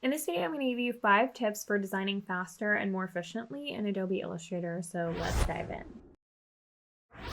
In this video, I'm going to give you 5 tips for designing faster and more efficiently in Adobe Illustrator, so let's dive in.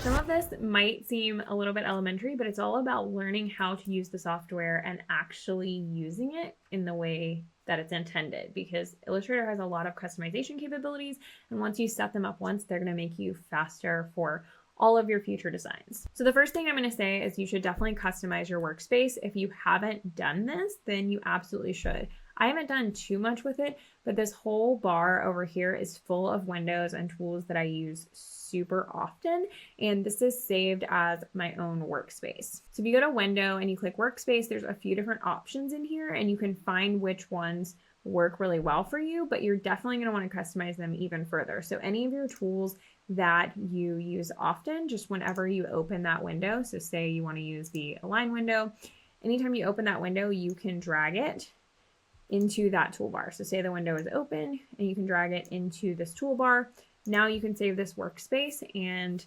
Some of this might seem a little bit elementary, but it's all about learning how to use the software and actually using it in the way that it's intended, because Illustrator has a lot of customization capabilities, and once you set them up once, they're going to make you faster for all of your future designs. So the first thing I'm going to say is you should definitely customize your workspace. If you haven't done this, then you absolutely should. I haven't done too much with it, but this whole bar over here is full of windows and tools that I use super often, and this is saved as my own workspace. So if you go to Window and you click Workspace, there's a few different options in here, and you can find which ones work really well for you, but you're definitely going to want to customize them even further. So any of your tools that you use often, just whenever you open that window, so say you want to use the Align window, anytime you open that window, you can drag it into that toolbar. So say the window is open and you can drag it into this toolbar. Now you can save this workspace and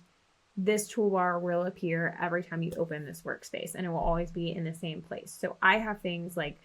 this toolbar will appear every time you open this workspace, and it will always be in the same place. So I have things like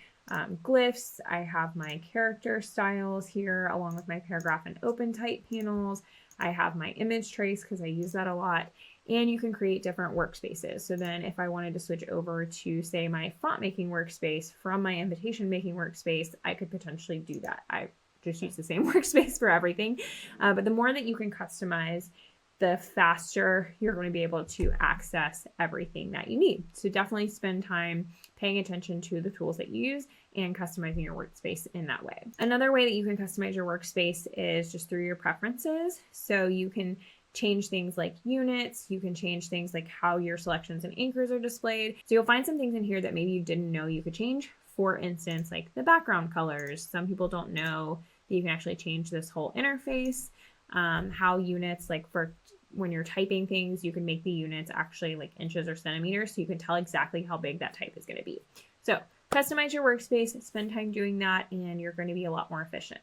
glyphs, I have my character styles here along with my paragraph and open type panels. I have my image trace because I use that a lot, and you can create different workspaces. So then if I wanted to switch over to say my font making workspace from my invitation making workspace, I could potentially do that. I just use the same workspace for everything. But the more that you can customize, the faster you're going to be able to access everything that you need. So definitely spend time paying attention to the tools that you use and customizing your workspace in that way. Another way that you can customize your workspace is just through your preferences. So you can change things like units, you can change things like how your selections and anchors are displayed. So you'll find some things in here that maybe you didn't know you could change. For instance, like the background colors. Some people don't know that you can actually change this whole interface. How units, like for when you're typing things, you can make the units actually like inches or centimeters, so you can tell exactly how big that type is going to be. So customize your workspace, spend time doing that, and you're going to be a lot more efficient.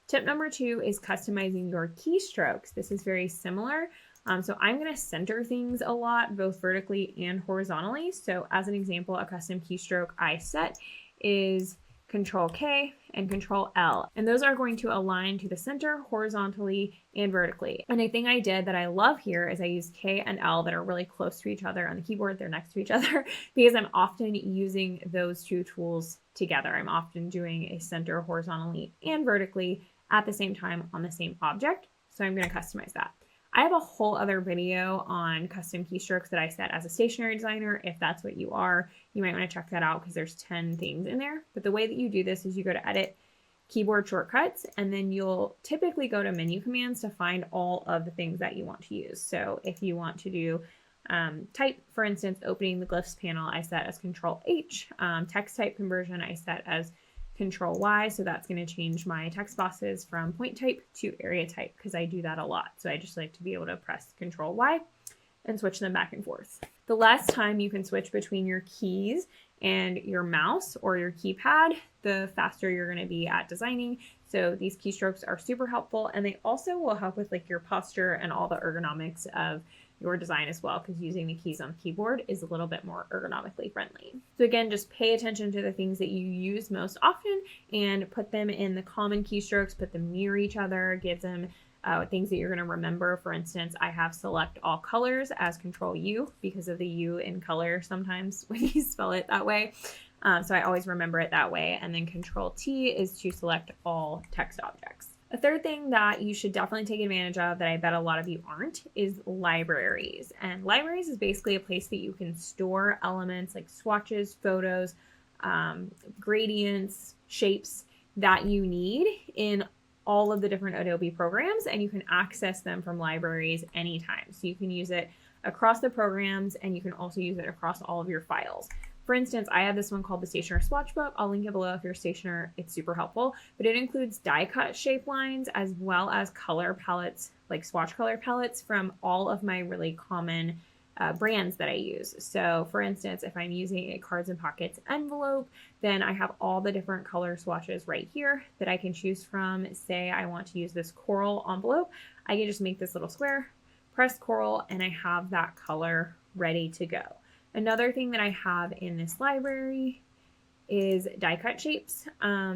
Tip number 2 is customizing your keystrokes. This is very similar. So I'm going to center things a lot, both vertically and horizontally. So as an example, a custom keystroke I set is Control K and Control L. And those are going to align to the center horizontally and vertically. And a thing I did that I love here is I use K and L that are really close to each other on the keyboard. They're next to each other because I'm often using those two tools together. I'm often doing a center horizontally and vertically at the same time on the same object. So I'm going to customize that. I have a whole other video on custom keystrokes that I set as a stationery designer. If that's what you are, you might want to check that out because there's 10 things in there. But the way that you do this is you go to Edit, Keyboard Shortcuts, and then you'll typically go to Menu Commands to find all of the things that you want to use. So if you want to do type, for instance, opening the glyphs panel, I set as Control H. Text type conversion, I set as Control Y, so that's going to change my text boxes from point type to area type because I do that a lot. So I just like to be able to press Control Y and switch them back and forth. The less time you can switch between your keys and your mouse or your keypad, the faster you're going to be at designing. So these keystrokes are super helpful, and they also will help with like your posture and all the ergonomics of your design as well, because using the keys on the keyboard is a little bit more ergonomically friendly. So again, just pay attention to the things that you use most often and put them in the common keystrokes, put them near each other, give them things that you're going to remember. For instance, I have select all colors as Control U because of the U in color sometimes when you spell it that way. So I always remember it that way. And then Control T is to select all text objects. A third thing that you should definitely take advantage of that I bet a lot of you aren't is libraries. And libraries is basically a place that you can store elements like swatches, photos, gradients, shapes that you need in all of the different Adobe programs, and you can access them from libraries anytime. So you can use it across the programs, and you can also use it across all of your files. For instance, I have this one called the Stationer Swatchbook. I'll link it below if you're a stationer. It's super helpful, but it includes die cut shape lines as well as color palettes, like swatch color palettes from all of my really common brands that I use. So for instance, if I'm using a Cards and Pockets envelope, then I have all the different color swatches right here that I can choose from. Say I want to use this coral envelope, I can just make this little square, press coral, and I have that color ready to go. Another thing that I have in this library is die cut shapes.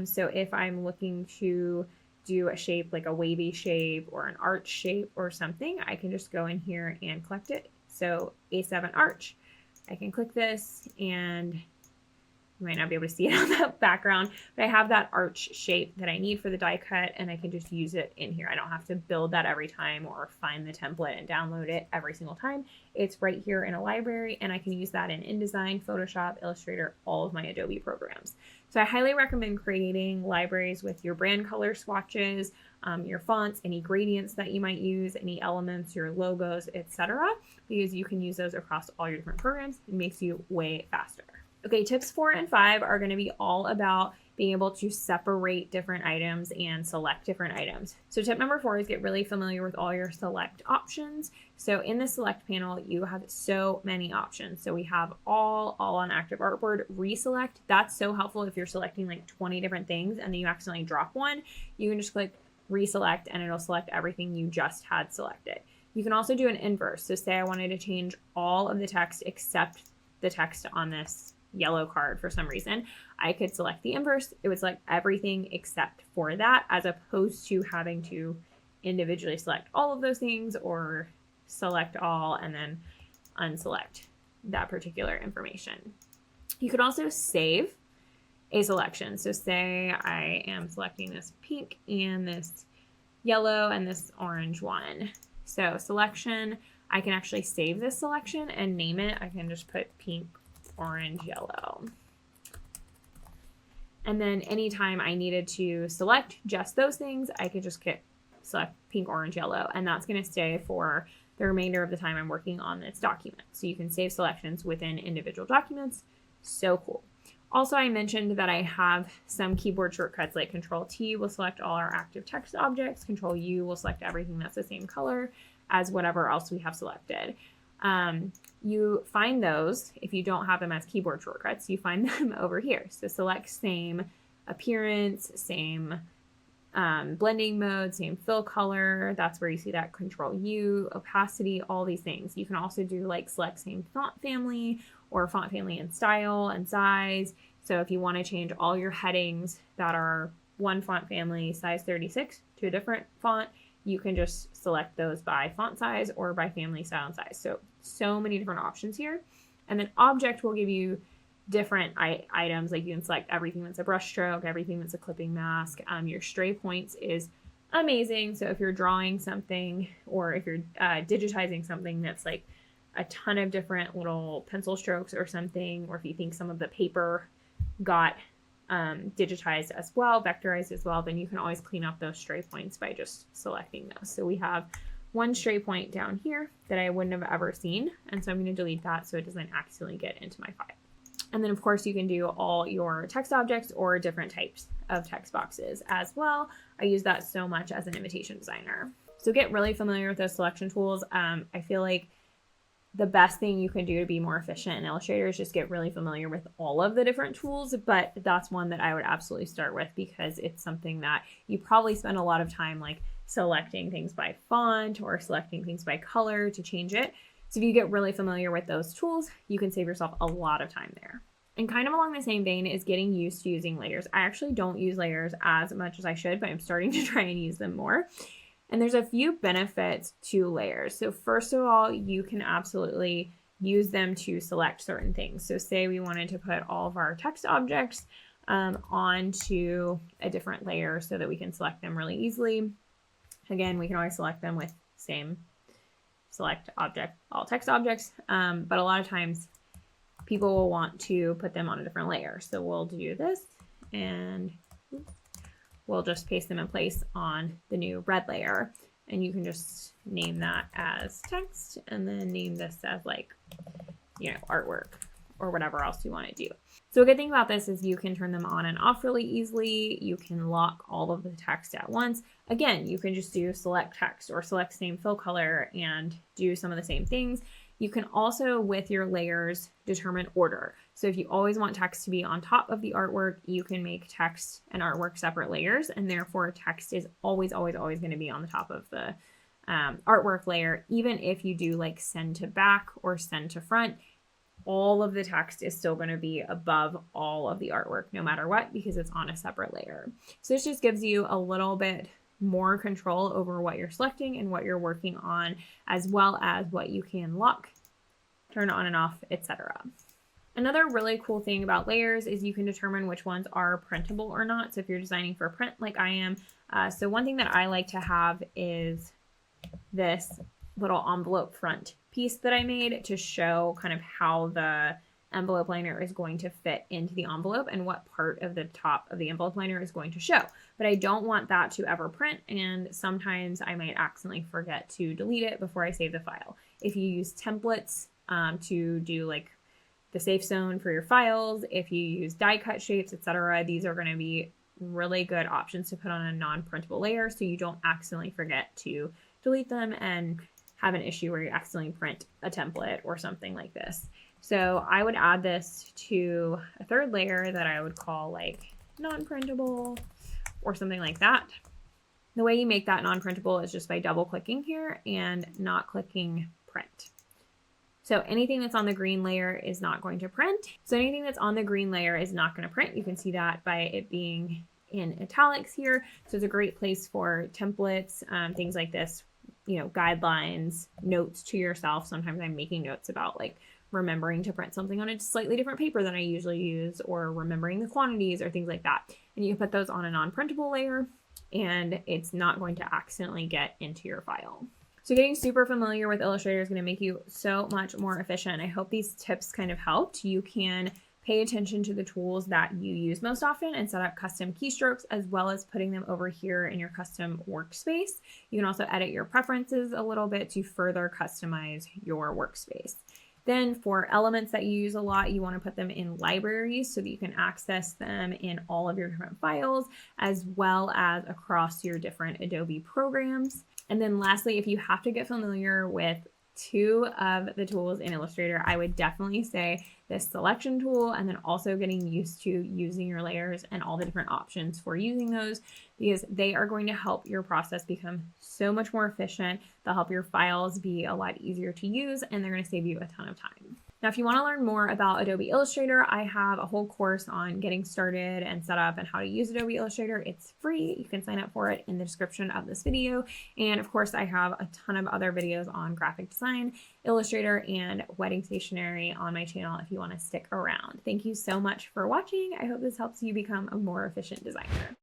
So if I'm looking to do a shape like a wavy shape or an arch shape or something, I can just go in here and collect it. So A7 arch, I can click this, and you might not be able to see it on the background, but I have that arch shape that I need for the die cut, and I can just use it in here. I don't have to build that every time or find the template and download it every single time. It's right here in a library, and I can use that in InDesign, Photoshop, Illustrator, all of my Adobe programs. So I highly recommend creating libraries with your brand color swatches, your fonts, any gradients that you might use, any elements, your logos, etc., because you can use those across all your different programs. It makes you way faster. Okay, tips 4 and 5 are going to be all about being able to separate different items and select different items. So tip number 4 is get really familiar with all your select options. So in the select panel, you have so many options. So we have all on active artboard, reselect. That's so helpful if you're selecting like 20 different things and then you accidentally drop one. You can just click reselect and it'll select everything you just had selected. You can also do an inverse. So say I wanted to change all of the text except the text on this yellow card for some reason, I could select the inverse. It would select everything except for that, as opposed to having to individually select all of those things or select all and then unselect that particular information. You could also save a selection. So say I am selecting this pink and this yellow and this orange one. So selection, I can actually save this selection and name it. I can just put pink, orange, yellow. And then anytime I needed to select just those things, I could just select pink, orange, yellow, and that's going to stay for the remainder of the time I'm working on this document. So you can save selections within individual documents. So cool. Also, I mentioned that I have some keyboard shortcuts like Control T will select all our active text objects. Control U will select everything that's the same color as whatever else we have selected. You find those, if you don't have them as keyboard shortcuts, you find them over here. So select same appearance, same blending mode, same fill color. That's where you see that Control U, opacity, all these things. You can also do like select same font family or font family and style and size. So if you want to change all your headings that are one font family, size 36, to a different font, you can just select those by font size or by family, style, and size. So many different options here. And then object will give you different items. Like you can select everything that's a brush stroke, everything that's a clipping mask. Your stray points is amazing. So if you're drawing something or if you're digitizing something that's like a ton of different little pencil strokes or something, or if you think some of the paper got digitized as well, vectorized as well, then you can always clean up those stray points by just selecting those. So we have one stray point down here that I wouldn't have ever seen, and so I'm going to delete that so it doesn't accidentally get into my file. And then of course you can do all your text objects or different types of text boxes as well. I use that so much as an invitation designer. So get really familiar with those selection tools. I feel like the best thing you can do to be more efficient in Illustrator is just get really familiar with all of the different tools, but that's one that I would absolutely start with because it's something that you probably spend a lot of time like selecting things by font or selecting things by color to change it. So if you get really familiar with those tools, you can save yourself a lot of time there. And kind of along the same vein is getting used to using layers. I actually don't use layers as much as I should, but I'm starting to try and use them more. And there's a few benefits to layers. So first of all, you can absolutely use them to select certain things. So say we wanted to put all of our text objects onto a different layer so that we can select them really easily. Again, we can always select them with same select object, all text objects. But a lot of times people will want to put them on a different layer. So we'll do this and we'll just paste them in place on the new red layer. And you can just name that as text and then name this as like, artwork or whatever else you want to do. So a good thing about this is you can turn them on and off really easily. You can lock all of the text at once. Again, you can just do select text or select same fill color and do some of the same things. You can also, with your layers, determine order. So if you always want text to be on top of the artwork, you can make text and artwork separate layers, and therefore text is always going to be on the top of the artwork layer. Even if you do like send to back or send to front, all of the text is still going to be above all of the artwork no matter what, because it's on a separate layer. So this just gives you a little bit more control over what you're selecting and what you're working on, as well as what you can lock, turn on and off, etc. Another really cool thing about layers is you can determine which ones are printable or not. So if you're designing for print like I am, so one thing that I like to have is this little envelope front piece that I made to show kind of how the envelope liner is going to fit into the envelope and what part of the top of the envelope liner is going to show. But I don't want that to ever print, and sometimes I might accidentally forget to delete it before I save the file. If you use templates to do like the safe zone for your files, if you use die cut shapes, etc., these are going to be really good options to put on a non-printable layer so you don't accidentally forget to delete them and have an issue where you accidentally print a template or something like this. So I would add this to a third layer that I would call like non-printable or something like that. The way you make that non-printable is just by double clicking here and not clicking print. So anything that's on the green layer is not going to print. So anything that's on the green layer is not going to print. You can see that by it being in italics here. So it's a great place for templates, things like this, you know, guidelines, notes to yourself. Sometimes I'm making notes about like remembering to print something on a slightly different paper than I usually use, or remembering the quantities or things like that. And you can put those on a non-printable layer and it's not going to accidentally get into your file. So getting super familiar with Illustrator is going to make you so much more efficient. I hope these tips kind of helped. You can pay attention to the tools that you use most often and set up custom keystrokes, as well as putting them over here in your custom workspace. You can also edit your preferences a little bit to further customize your workspace. Then for elements that you use a lot, you want to put them in libraries so that you can access them in all of your different files, as well as across your different Adobe programs. And then lastly, if you have to get familiar with two of the tools in Illustrator, I would definitely say this selection tool, and then also getting used to using your layers and all the different options for using those, because they are going to help your process become so much more efficient. They'll help your files be a lot easier to use, and they're going to save you a ton of time. Now, if you want to learn more about Adobe Illustrator, I have a whole course on getting started and set up and how to use Adobe Illustrator. It's free. You can sign up for it in the description of this video. And of course, I have a ton of other videos on graphic design, Illustrator, and wedding stationery on my channel if you want to stick around. Thank you so much for watching. I hope this helps you become a more efficient designer.